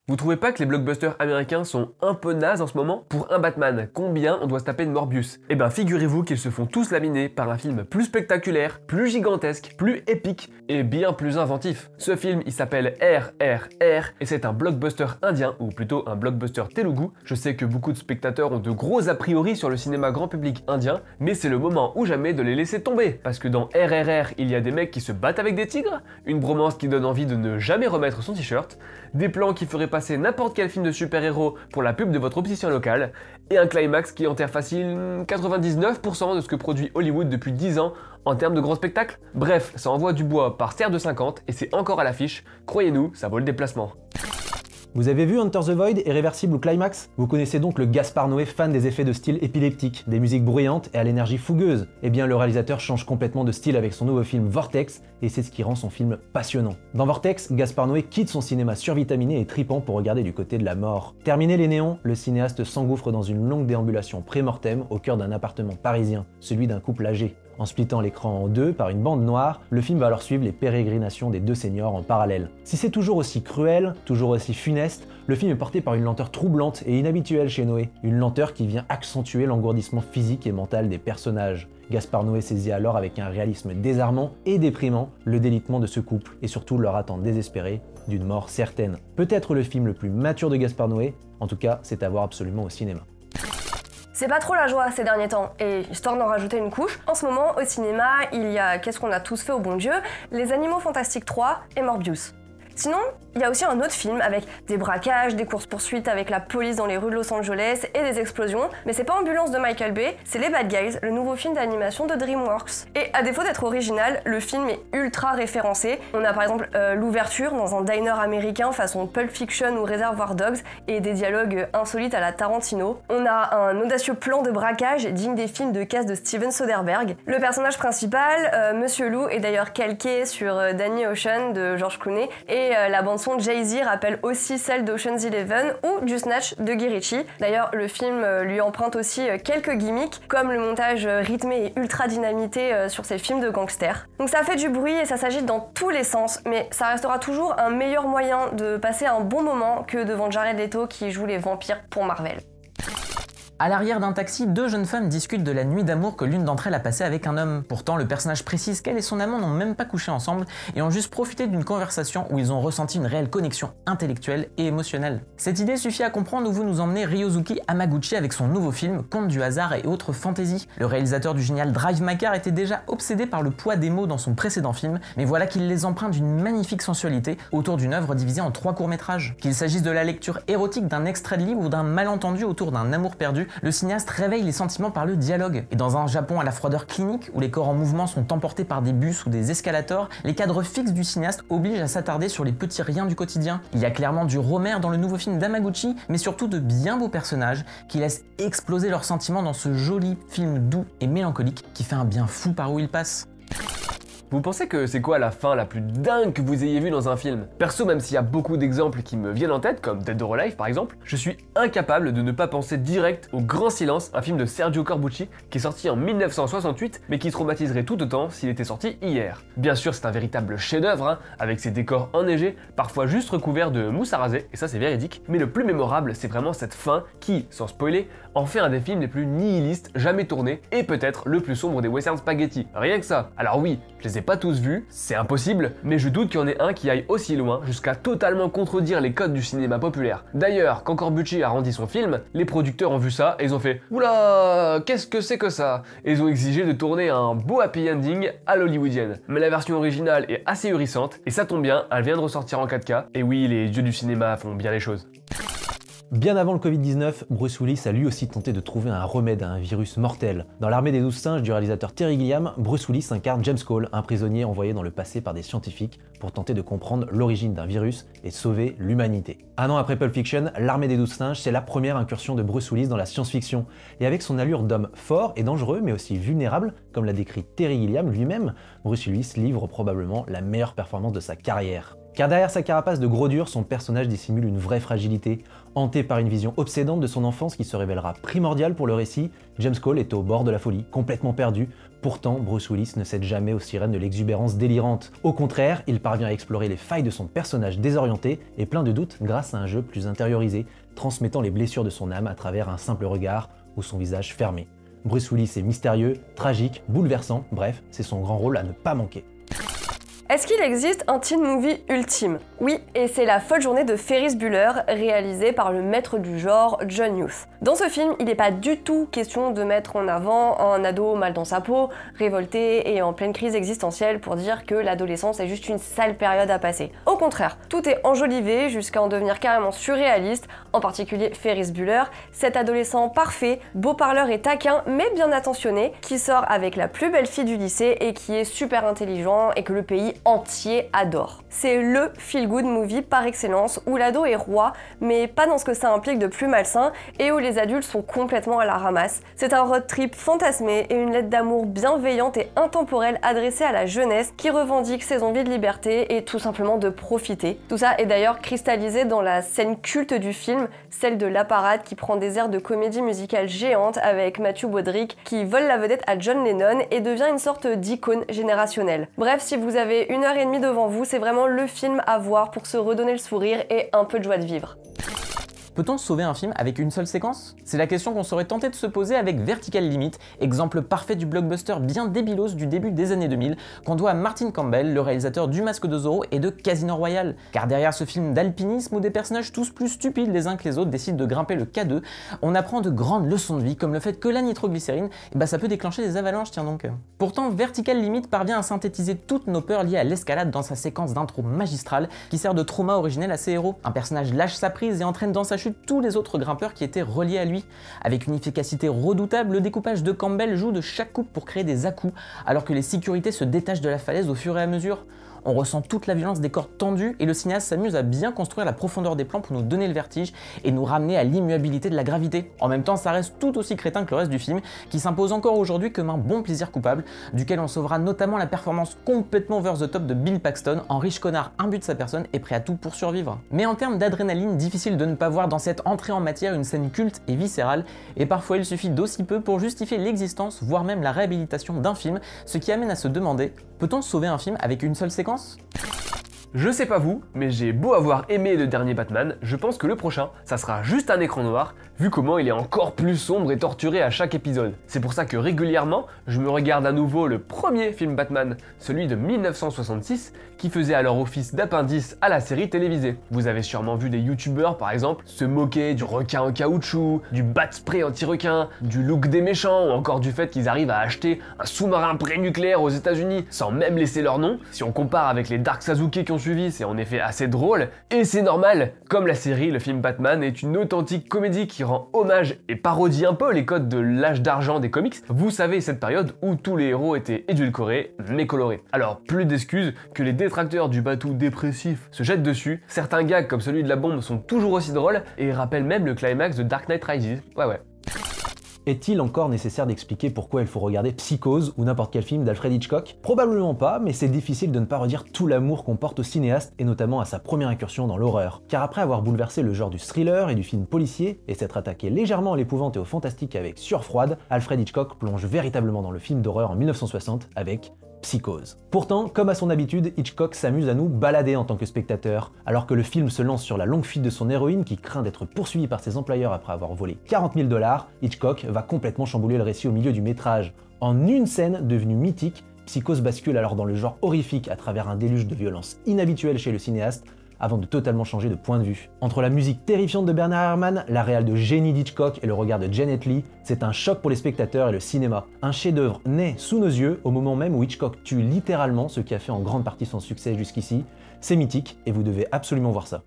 Vous trouvez pas que les blockbusters américains sont un peu nazes en ce moment? Pour un Batman, combien on doit se taper de Morbius? Eh ben figurez-vous qu'ils se font tous laminer par un film plus spectaculaire, plus gigantesque, plus épique et bien plus inventif. Ce film il s'appelle RRR et c'est un blockbuster indien, ou plutôt un blockbuster telugu. Je sais que beaucoup de spectateurs ont de gros a priori sur le cinéma grand public indien, mais c'est le moment ou jamais de les laisser tomber. Parce que dans RRR, il y a des mecs qui se battent avec des tigres, une bromance qui donne envie de ne jamais remettre son t-shirt, des plans qui feraient passer n'importe quel film de super-héros pour la pub de votre opticien local, et un climax qui enterre facile 99% de ce que produit Hollywood depuis 10 ans en termes de gros spectacles. Bref, ça envoie du bois par serre de 50 et c'est encore à l'affiche, croyez-nous, ça vaut le déplacement. Vous avez vu Enter the Void, Irréversible ou Climax? Vous connaissez donc le Gaspard Noé fan des effets de style épileptiques, des musiques bruyantes et à l'énergie fougueuse. Eh bien le réalisateur change complètement de style avec son nouveau film Vortex, et c'est ce qui rend son film passionnant. Dans Vortex, Gaspard Noé quitte son cinéma survitaminé et tripant pour regarder du côté de la mort. Terminé les néons, le cinéaste s'engouffre dans une longue déambulation pré-mortem au cœur d'un appartement parisien, celui d'un couple âgé. En splittant l'écran en deux par une bande noire, le film va alors suivre les pérégrinations des deux seniors en parallèle. Si c'est toujours aussi cruel, toujours aussi funeste, le film est porté par une lenteur troublante et inhabituelle chez Noé. Une lenteur qui vient accentuer l'engourdissement physique et mental des personnages. Gaspard Noé saisit alors avec un réalisme désarmant et déprimant le délitement de ce couple et surtout leur attente désespérée d'une mort certaine. Peut-être le film le plus mature de Gaspard Noé, en tout cas c'est à voir absolument au cinéma. C'est pas trop la joie ces derniers temps, et histoire d'en rajouter une couche, en ce moment au cinéma, il y a Qu'est-ce qu'on a tous fait au bon Dieu, Les Animaux Fantastiques 3 et Morbius. Sinon, il y a aussi un autre film avec des braquages, des courses-poursuites avec la police dans les rues de Los Angeles et des explosions, mais c'est pas Ambulance de Michael Bay, c'est Les Bad Guys, le nouveau film d'animation de DreamWorks. Et à défaut d'être original, le film est ultra référencé. On a par exemple l'ouverture dans un diner américain façon Pulp Fiction ou Reservoir Dogs et des dialogues insolites à la Tarantino. On a un audacieux plan de braquage digne des films de casse de Steven Soderbergh. Le personnage principal, Monsieur Lou, est d'ailleurs calqué sur Danny Ocean de George Clooney et la bande-son de Jay-Z rappelle aussi celle d'Ocean's Eleven ou du Snatch de Guy Ritchie. D'ailleurs, le film lui emprunte aussi quelques gimmicks, comme le montage rythmé et ultra dynamité sur ses films de gangsters. Donc ça fait du bruit et ça s'agite dans tous les sens, mais ça restera toujours un meilleur moyen de passer un bon moment que devant Jared Leto qui joue les vampires pour Marvel. À l'arrière d'un taxi, deux jeunes femmes discutent de la nuit d'amour que l'une d'entre elles a passée avec un homme. Pourtant, le personnage précise qu'elle et son amant n'ont même pas couché ensemble et ont juste profité d'une conversation où ils ont ressenti une réelle connexion intellectuelle et émotionnelle. Cette idée suffit à comprendre où vous nous emmenez Ryosuke Hamaguchi avec son nouveau film Conte du hasard et autres fantaisies. Le réalisateur du génial Drive My Car était déjà obsédé par le poids des mots dans son précédent film, mais voilà qu'il les emprunte d'une magnifique sensualité autour d'une œuvre divisée en 3 courts-métrages. Qu'il s'agisse de la lecture érotique d'un extrait de livre ou d'un malentendu autour d'un amour perdu, le cinéaste réveille les sentiments par le dialogue. Et dans un Japon à la froideur clinique, où les corps en mouvement sont emportés par des bus ou des escalators, les cadres fixes du cinéaste obligent à s'attarder sur les petits riens du quotidien. Il y a clairement du Rohmer dans le nouveau film d'Hamaguchi, mais surtout de bien beaux personnages qui laissent exploser leurs sentiments dans ce joli film doux et mélancolique qui fait un bien fou par où il passe. Vous pensez que c'est quoi la fin la plus dingue que vous ayez vue dans un film? Perso, même s'il y a beaucoup d'exemples qui me viennent en tête, comme Dead or Alive par exemple, je suis incapable de ne pas penser direct au Grand Silence, un film de Sergio Corbucci qui est sorti en 1968 mais qui traumatiserait tout autant s'il était sorti hier. Bien sûr, c'est un véritable chef-d'œuvre, hein, avec ses décors enneigés, parfois juste recouverts de mousse à raser, et ça c'est véridique, mais le plus mémorable, c'est vraiment cette fin qui, sans spoiler, en fait un des films les plus nihilistes jamais tournés et peut-être le plus sombre des western spaghetti. Rien que ça. Alors oui, je les ai pas tous vus, c'est impossible, mais je doute qu'il y en ait un qui aille aussi loin jusqu'à totalement contredire les codes du cinéma populaire. D'ailleurs, quand Corbucci a rendu son film, les producteurs ont vu ça et ils ont fait « Oula, qu'est-ce que c'est que ça ?» et ils ont exigé de tourner un beau happy ending à l'hollywoodienne. Mais la version originale est assez hérissante et ça tombe bien, elle vient de ressortir en 4K, et oui, les dieux du cinéma font bien les choses. Bien avant le Covid-19, Bruce Willis a lui aussi tenté de trouver un remède à un virus mortel. Dans L'Armée des 12 singes du réalisateur Terry Gilliam, Bruce Willis incarne James Cole, un prisonnier envoyé dans le passé par des scientifiques pour tenter de comprendre l'origine d'un virus et sauver l'humanité. Un an après Pulp Fiction, L'Armée des 12 singes, c'est la première incursion de Bruce Willis dans la science-fiction. Et avec son allure d'homme fort et dangereux, mais aussi vulnérable, comme l'a décrit Terry Gilliam lui-même, Bruce Willis livre probablement la meilleure performance de sa carrière. Car derrière sa carapace de gros dur, son personnage dissimule une vraie fragilité. Hanté par une vision obsédante de son enfance qui se révélera primordiale pour le récit, James Cole est au bord de la folie, complètement perdu. Pourtant, Bruce Willis ne cède jamais aux sirènes de l'exubérance délirante. Au contraire, il parvient à explorer les failles de son personnage désorienté et plein de doutes grâce à un jeu plus intériorisé, transmettant les blessures de son âme à travers un simple regard ou son visage fermé. Bruce Willis est mystérieux, tragique, bouleversant, bref, c'est son grand rôle à ne pas manquer. Est-ce qu'il existe un teen movie ultime? Oui, et c'est La folle journée de Ferris Bueller, réalisé par le maître du genre John Hughes. Dans ce film, il n'est pas du tout question de mettre en avant un ado mal dans sa peau, révolté et en pleine crise existentielle pour dire que l'adolescence est juste une sale période à passer. Au contraire, tout est enjolivé jusqu'à en devenir carrément surréaliste, en particulier Ferris Bueller, cet adolescent parfait, beau parleur et taquin, mais bien attentionné, qui sort avec la plus belle fille du lycée et qui est super intelligent et que le pays entier adore. C'est le feel-good movie par excellence où l'ado est roi, mais pas dans ce que ça implique de plus malsain et où les adultes sont complètement à la ramasse. C'est un road trip fantasmé et une lettre d'amour bienveillante et intemporelle adressée à la jeunesse qui revendique ses envies de liberté et tout simplement de profiter. Tout ça est d'ailleurs cristallisé dans la scène culte du film, celle de la parade qui prend des airs de comédie musicale géante avec Matthew Broderick qui vole la vedette à John Lennon et devient une sorte d'icône générationnelle. Bref, si vous avez 1h30 devant vous, c'est vraiment le film à voir pour se redonner le sourire et un peu de joie de vivre. Peut-on sauver un film avec une seule séquence? C'est la question qu'on serait tenté de se poser avec Vertical Limit, exemple parfait du blockbuster bien débilos du début des années 2000, qu'on doit à Martin Campbell, le réalisateur du Masque de Zorro et de Casino Royale. Car derrière ce film d'alpinisme où des personnages tous plus stupides les uns que les autres décident de grimper le K2, on apprend de grandes leçons de vie, comme le fait que la nitroglycérine, ça peut déclencher des avalanches, tiens donc. Pourtant, Vertical Limit parvient à synthétiser toutes nos peurs liées à l'escalade dans sa séquence d'intro magistrale qui sert de trauma originel à ses héros. Un personnage lâche sa prise et entraîne dans sa chute tous les autres grimpeurs qui étaient reliés à lui. Avec une efficacité redoutable, le découpage de Campbell joue de chaque coupe pour créer des à-coups, alors que les sécurités se détachent de la falaise au fur et à mesure. On ressent toute la violence des corps tendus et le cinéaste s'amuse à bien construire la profondeur des plans pour nous donner le vertige et nous ramener à l'immuabilité de la gravité. En même temps, ça reste tout aussi crétin que le reste du film, qui s'impose encore aujourd'hui comme un bon plaisir coupable, duquel on sauvera notamment la performance complètement over the top de Bill Paxton, en riche connard imbu de sa personne et prêt à tout pour survivre. Mais en termes d'adrénaline, difficile de ne pas voir dans cette entrée en matière une scène culte et viscérale, et parfois il suffit d'aussi peu pour justifier l'existence, voire même la réhabilitation d'un film, ce qui amène à se demander, peut-on sauver un film avec une seule séquence? Je sais pas vous, mais j'ai beau avoir aimé le dernier Batman, je pense que le prochain, ça sera juste un écran noir, vu comment il est encore plus sombre et torturé à chaque épisode. C'est pour ça que régulièrement, je me regarde à nouveau le premier film Batman, celui de 1966, qui faisait alors office d'appendice à la série télévisée. Vous avez sûrement vu des youtubeurs par exemple se moquer du requin en caoutchouc, du bat spray anti-requin, du look des méchants, ou encore du fait qu'ils arrivent à acheter un sous-marin pré-nucléaire aux États-Unis sans même laisser leur nom. Si on compare avec les Dark Sasuke qui ont suivi, c'est en effet assez drôle, et c'est normal, comme la série, le film Batman est une authentique comédie qui rend hommage et parodie un peu les codes de l'âge d'argent des comics. Vous savez, cette période où tous les héros étaient édulcorés, mais colorés. Alors, plus d'excuses que les détracteurs du bateau dépressif se jettent dessus, certains gags comme celui de la bombe sont toujours aussi drôles, et rappellent même le climax de Dark Knight Rises. Ouais. Est-il encore nécessaire d'expliquer pourquoi il faut regarder Psychose ou n'importe quel film d'Alfred Hitchcock? Probablement pas, mais c'est difficile de ne pas redire tout l'amour qu'on porte au cinéaste et notamment à sa première incursion dans l'horreur. Car après avoir bouleversé le genre du thriller et du film policier et s'être attaqué légèrement à l'épouvante et au fantastique avec Sueur froide, Alfred Hitchcock plonge véritablement dans le film d'horreur en 1960 avec Psychose. Pourtant, comme à son habitude, Hitchcock s'amuse à nous balader en tant que spectateur. Alors que le film se lance sur la longue fuite de son héroïne qui craint d'être poursuivie par ses employeurs après avoir volé 40 000 $, Hitchcock va complètement chambouler le récit au milieu du métrage. En une scène devenue mythique, Psychose bascule alors dans le genre horrifique à travers un déluge de violence inhabituelle chez le cinéaste, avant de totalement changer de point de vue. Entre la musique terrifiante de Bernard Herrmann, la réal de génie d'Hitchcock et le regard de Janet Leigh, c'est un choc pour les spectateurs et le cinéma. Un chef-d'œuvre né sous nos yeux au moment même où Hitchcock tue littéralement ce qui a fait en grande partie son succès jusqu'ici. C'est mythique et vous devez absolument voir ça.